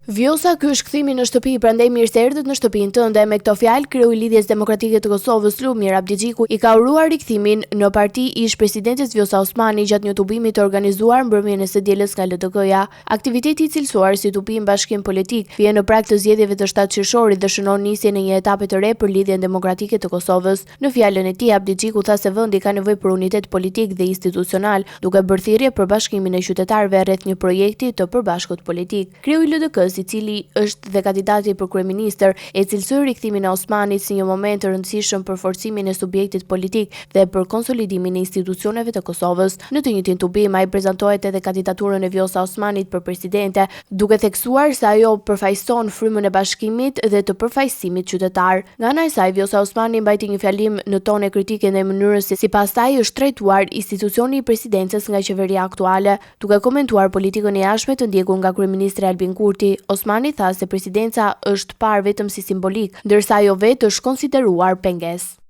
Vjosa, ky është kthimi në shtëpi, prandaj mirë se erdhët në shtëpinë tënde. Me këto fjalë, kreu i Lidhjes Demokratike të Kosovës, Lumir Abdigjiku, i ka uruar rikthimin në parti ish presidentes Vjosa Osmani gjatë një tubimi të organizuar mbrëmjen e së dielës nga LDK-ja. Aktiviteti i cilësuar si tubim bashkim politik vjen në prag të zgjedhjeve të 7 qershorit dhe shënon nisjen e një etape të re për Lidhjen Demokratike të Kosovës. Në fjalën e tij, Abdigjiku tha se vendi ka nevojë për unitet politik dhe institucional, duke bërë thirrje për bashkimin e qytetarëve rreth një projekti të përbashkët politik. Kreu i LDK-s, i cili është dhe kandidati për kryeministër, e cilësoi rikthimin e Osmanit si një moment të rëndësishëm për forcimin e subjektit politik dhe për konsolidimin e institucioneve të Kosovës. Në të njëjtin tubim, ai prezantohet edhe kandidaturën e Vjosa Osmanit për presidente, duke theksuar se ajo përfaqëson frymën e bashkimit dhe të përfaqësimit qytetar. Nga ana e saj, Vjosa Osmani mbajti një fjalim në tone kritike ndaj mënyrës se sipas saj është trajtuar institucioni i presidencës nga qeveria aktuale, duke komentuar politikën e jashtme të ndjekur nga kryeministri Albin Kurti. Osmani tha se presidenca është parë vetëm si simbolik, ndërsa ajo vetë është konsideruar pengesë.